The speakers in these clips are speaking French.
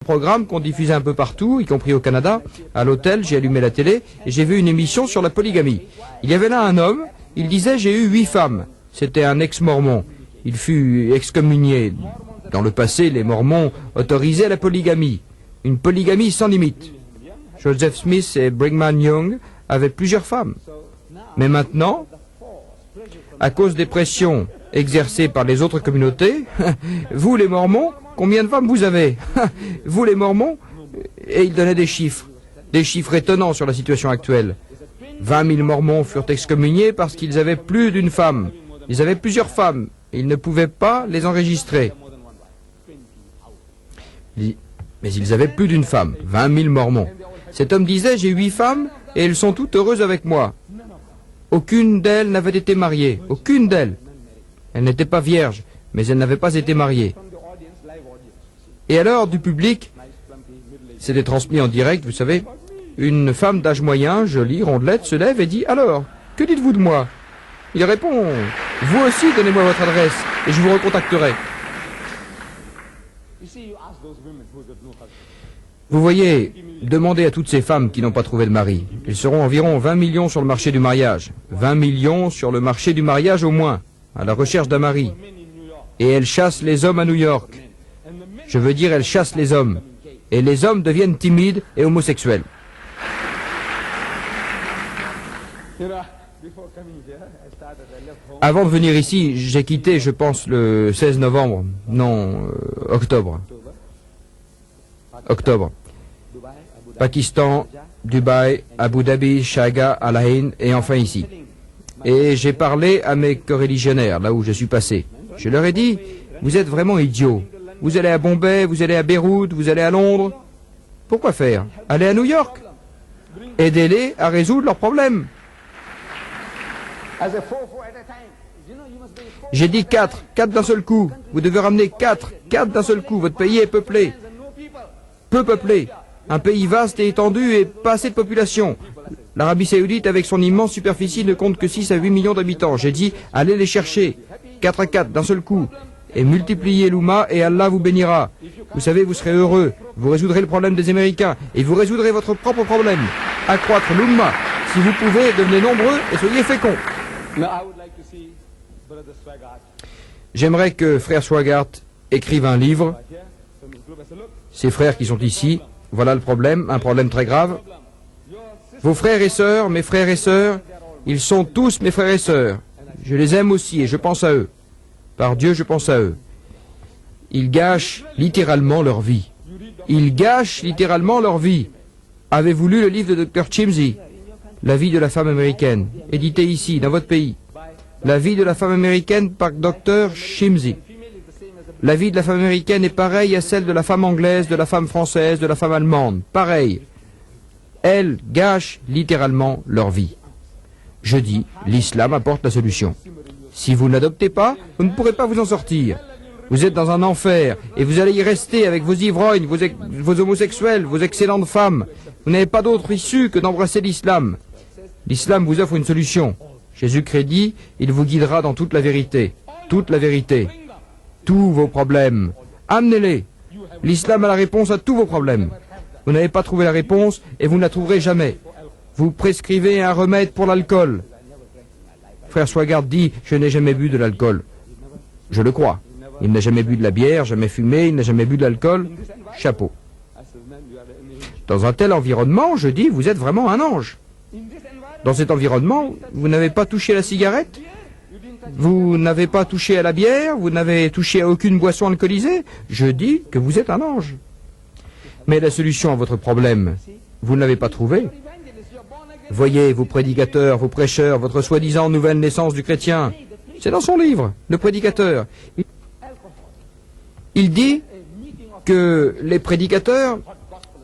Programme qu'on diffusait un peu partout, y compris au Canada. À l'hôtel, j'ai allumé la télé et j'ai vu une émission sur la polygamie. Il y avait là un homme, il disait j'ai eu 8 femmes. C'était un ex-mormon. Il fut excommunié. Dans le passé, les mormons autorisaient la polygamie. Une polygamie sans limite. Joseph Smith et Brigham Young avaient plusieurs femmes. Mais maintenant, à cause des pressions exercées par les autres communautés, vous les mormons, combien de femmes vous avez? Vous les mormons? Et il donnait des chiffres étonnants sur la situation actuelle. 20 000 mormons furent excommuniés parce qu'ils avaient plus d'une femme. Ils avaient plusieurs femmes. Ils ne pouvaient pas les enregistrer. Mais ils avaient plus d'une femme. 20 000 mormons. Cet homme disait, j'ai 8 femmes et elles sont toutes heureuses avec moi. Aucune d'elles n'avait été mariée. Aucune d'elles. Elles n'étaient pas vierges, mais elles n'avaient pas été mariées. Et alors, du public, c'était transmis en direct, vous savez, une femme d'âge moyen, jolie, rondelette, se lève et dit « Alors, que dites-vous de moi ?» Il répond « Vous aussi, donnez-moi votre adresse et je vous recontacterai. » Vous voyez, demandez à toutes ces femmes qui n'ont pas trouvé de mari. Ils seront environ 20 millions sur le marché du mariage. 20 millions sur le marché du mariage au moins, à la recherche d'un mari. Et elles chassent les hommes à New York. Je veux dire, elles chassent les hommes. Et les hommes deviennent timides et homosexuels. Avant de venir ici, j'ai quitté, je pense, le 16 novembre. Non, octobre. Octobre. Pakistan, Dubaï, Abu Dhabi, Sharjah, Al Ain et enfin ici. Et j'ai parlé à mes coreligionnaires, là où je suis passé. Je leur ai dit, vous êtes vraiment idiots. Vous allez à Bombay, vous allez à Beyrouth, vous allez à Londres. Pourquoi faire? Allez à New York. Aidez-les à résoudre leurs problèmes. J'ai dit 4 d'un seul coup. Vous devez ramener 4 d'un seul coup. Votre pays est peuplé. Peu peuplé. Un pays vaste et étendu et pas assez de population. L'Arabie Saoudite, avec son immense superficie, ne compte que 6 à 8 millions d'habitants. J'ai dit, allez les chercher. 4 à 4 d'un seul coup. Et multipliez l'Oumma et Allah vous bénira. Vous savez, vous serez heureux. Vous résoudrez le problème des Américains. Et vous résoudrez votre propre problème. Accroître l'Oumma. Si vous pouvez, devenez nombreux et soyez féconds. J'aimerais que frère Swaggart écrive un livre. Ces frères qui sont ici, voilà le problème, un problème très grave. Vos frères et sœurs, mes frères et sœurs, ils sont tous mes frères et sœurs. Je les aime aussi et je pense à eux. Par Dieu, je pense à eux. Ils gâchent littéralement leur vie. Ils gâchent littéralement leur vie. Avez-vous lu le livre de Dr. Chimsey, La vie de la femme américaine, édité ici, dans votre pays? La vie de la femme américaine par Dr. Chimsey. La vie de la femme américaine est pareille à celle de la femme anglaise, de la femme française, de la femme allemande. Pareil. Elles gâchent littéralement leur vie. Je dis, l'islam apporte la solution. Si vous n'adoptez pas, vous ne pourrez pas vous en sortir. Vous êtes dans un enfer et vous allez y rester avec vos ivrognes, vos homosexuels, vos excellentes femmes. Vous n'avez pas d'autre issue que d'embrasser l'islam. L'islam vous offre une solution. Jésus-Christ dit, il vous guidera dans toute la vérité. Toute la vérité. Tous vos problèmes. Amenez-les. L'islam a la réponse à tous vos problèmes. Vous n'avez pas trouvé la réponse et vous ne la trouverez jamais. Vous prescrivez un remède pour l'alcool. Frère Swaggart dit, je n'ai jamais bu de l'alcool. Je le crois. Il n'a jamais bu de la bière, jamais fumé, il n'a jamais bu de l'alcool. Chapeau. Dans un tel environnement, je dis, vous êtes vraiment un ange. Dans cet environnement, vous n'avez pas touché à la cigarette? Vous n'avez pas touché à la bière? Vous n'avez touché à aucune boisson alcoolisée? Je dis que vous êtes un ange. Mais la solution à votre problème, vous ne l'avez pas trouvée. Voyez, vos prédicateurs, vos prêcheurs, votre soi-disant nouvelle naissance du chrétien. C'est dans son livre, le prédicateur. Il dit que les prédicateurs,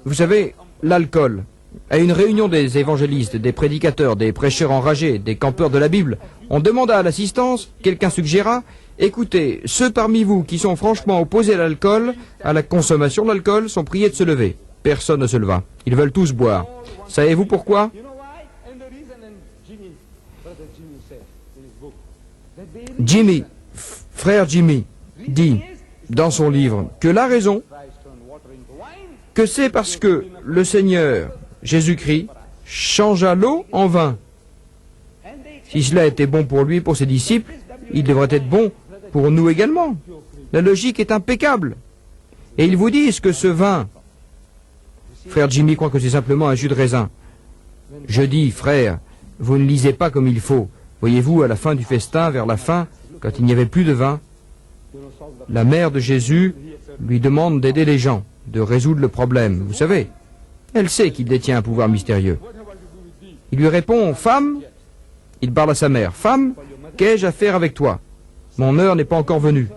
vous savez, l'alcool, à une réunion des évangélistes, des prédicateurs, des prêcheurs enragés, des campeurs de la Bible, on demanda à l'assistance, quelqu'un suggéra, écoutez, ceux parmi vous qui sont franchement opposés à l'alcool, à la consommation de l'alcool, sont priés de se lever. Personne ne se leva. Ils veulent tous boire. Savez-vous pourquoi? Jimmy, frère Jimmy, dit dans son livre que la raison, que c'est parce que le Seigneur, Jésus-Christ, changea l'eau en vin. Si cela était bon pour lui, pour ses disciples, il devrait être bon pour nous également. La logique est impeccable. Et ils vous disent que ce vin, frère Jimmy croit que c'est simplement un jus de raisin. Je dis, frère, vous ne lisez pas comme il faut. Voyez-vous, à la fin du festin, vers la fin, quand il n'y avait plus de vin, la mère de Jésus lui demande d'aider les gens, de résoudre le problème. Vous savez, elle sait qu'il détient un pouvoir mystérieux. Il lui répond, « Femme », il parle à sa mère, « Femme, qu'ai-je à faire avec toi? Mon heure n'est pas encore venue. »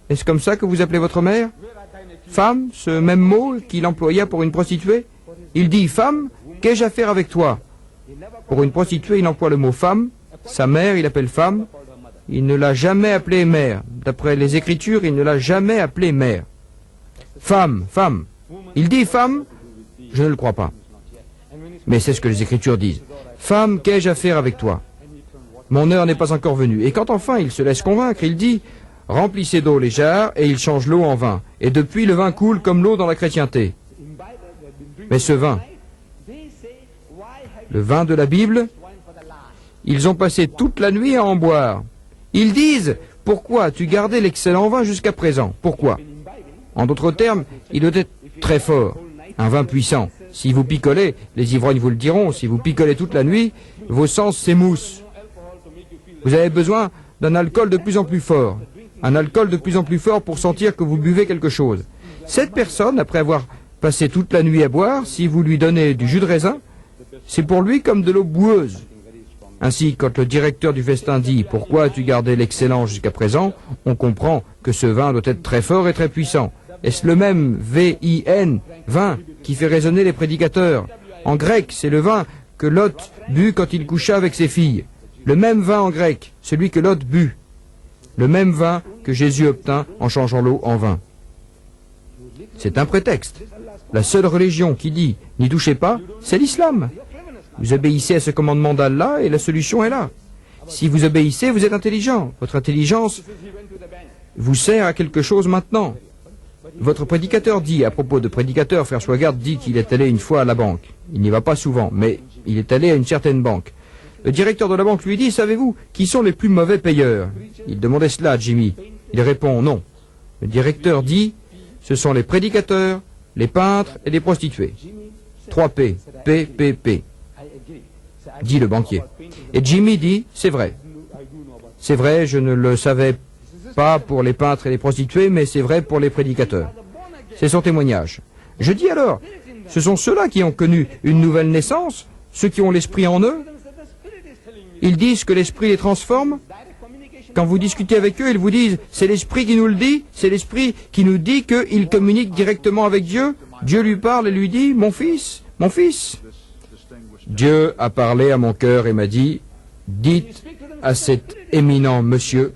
Est-ce comme ça que vous appelez votre mère? Femme, ce même mot qu'il employa pour une prostituée? Il dit, « Femme, qu'ai-je à faire avec toi ?» Pour une prostituée, il emploie le mot femme. Sa mère, il appelle femme. Il ne l'a jamais appelée mère. D'après les Écritures, il ne l'a jamais appelée mère. Femme, femme. Il dit femme, je ne le crois pas. Mais c'est ce que les Écritures disent. Femme, qu'ai-je à faire avec toi? Mon heure n'est pas encore venue. Et quand enfin il se laisse convaincre, il dit, remplissez d'eau les jarres, et il change l'eau en vin. Et depuis, le vin coule comme l'eau dans la chrétienté. Mais ce vin, le vin de la Bible, ils ont passé toute la nuit à en boire. Ils disent, pourquoi as-tu gardé l'excellent vin jusqu'à présent? Pourquoi? En d'autres termes, il doit être très fort, un vin puissant. Si vous picolez, les ivrognes vous le diront, si vous picolez toute la nuit, vos sens s'émoussent. Vous avez besoin d'un alcool de plus en plus fort, un alcool de plus en plus fort pour sentir que vous buvez quelque chose. Cette personne, après avoir passé toute la nuit à boire, si vous lui donnez du jus de raisin, c'est pour lui comme de l'eau boueuse. Ainsi, quand le directeur du festin dit « Pourquoi as-tu gardé l'excellent jusqu'à présent ?», on comprend que ce vin doit être très fort et très puissant. Est-ce le même V-I-N, vin, qui fait résonner les prédicateurs? En grec, c'est le vin que Lot but quand il coucha avec ses filles. Le même vin en grec, celui que Lot but. Le même vin que Jésus obtint en changeant l'eau en vin. C'est un prétexte. La seule religion qui dit « N'y touchez pas », c'est l'islam. Vous obéissez à ce commandement d'Allah et la solution est là. Si vous obéissez, vous êtes intelligent. Votre intelligence vous sert à quelque chose maintenant. Votre prédicateur dit, à propos de prédicateur, frère Swagart dit qu'il est allé une fois à la banque. Il n'y va pas souvent, mais il est allé à une certaine banque. Le directeur de la banque lui dit, savez-vous, qui sont les plus mauvais payeurs? Il demandait cela à Jimmy. Il répond, non. Le directeur dit, ce sont les prédicateurs, les peintres et les prostituées. 3 P. P, P, P. Dit le banquier. Et Jimmy dit, c'est vrai. C'est vrai, je ne le savais pas pour les peintres et les prostituées, mais c'est vrai pour les prédicateurs. C'est son témoignage. Je dis alors, ce sont ceux-là qui ont connu une nouvelle naissance, ceux qui ont l'esprit en eux. Ils disent que l'esprit les transforme. Quand vous discutez avec eux, ils vous disent, c'est l'esprit qui nous le dit, c'est l'esprit qui nous dit qu'il communique directement avec Dieu. Dieu lui parle et lui dit, mon fils, mon fils. Dieu a parlé à mon cœur et m'a dit, dites à cet éminent monsieur.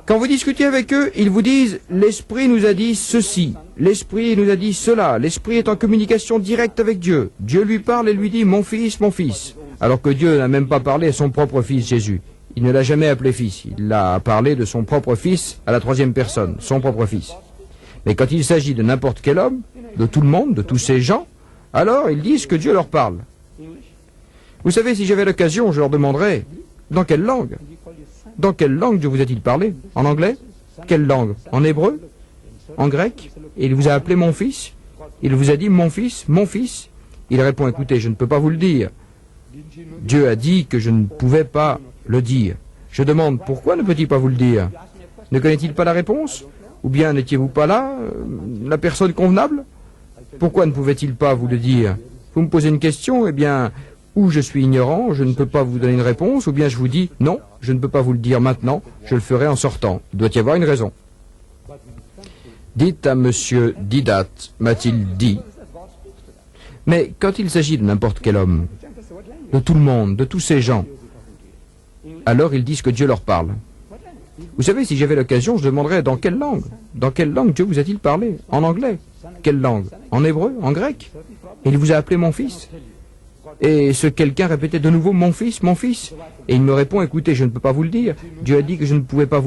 Quand vous discutez avec eux, ils vous disent, l'Esprit nous a dit ceci, l'Esprit nous a dit cela, l'Esprit est en communication directe avec Dieu. Dieu lui parle et lui dit, mon fils, alors que Dieu n'a même pas parlé à son propre fils Jésus. Il ne l'a jamais appelé fils, il a parlé de son propre fils à la 3e personne, son propre fils. Mais quand il s'agit de n'importe quel homme, de tout le monde, de tous ces gens, alors ils disent que Dieu leur parle. Vous savez, si j'avais l'occasion, je leur demanderais, dans quelle langue? Dans quelle langue Dieu vous a-t-il parlé? En anglais? Quelle langue? En hébreu? En grec? Et il vous a appelé mon fils? Il vous a dit mon fils, mon fils? Il répond, écoutez, je ne peux pas vous le dire. Dieu a dit que je ne pouvais pas le dire. Je demande, pourquoi ne peut-il pas vous le dire? Ne connaît-il pas la réponse? Ou bien n'étiez-vous pas là, la personne convenable? Pourquoi ne pouvait-il pas vous le dire? Vous me posez une question, eh bien, ou je suis ignorant, je ne peux pas vous donner une réponse, ou bien je vous dis, non, je ne peux pas vous le dire maintenant, je le ferai en sortant. Il doit y avoir une raison. Dites à monsieur Didat, m'a-t-il dit. Mais quand il s'agit de n'importe quel homme, de tout le monde, de tous ces gens, alors ils disent que Dieu leur parle. Vous savez, si j'avais l'occasion, je demanderais dans quelle langue? Dans quelle langue Dieu vous a-t-il parlé? En anglais? Quelle langue? En hébreu? En grec? Et il vous a appelé mon fils? Et ce quelqu'un répétait de nouveau mon fils, et il me répond, écoutez, je ne peux pas vous le dire. Dieu a dit que je ne pouvais pas vous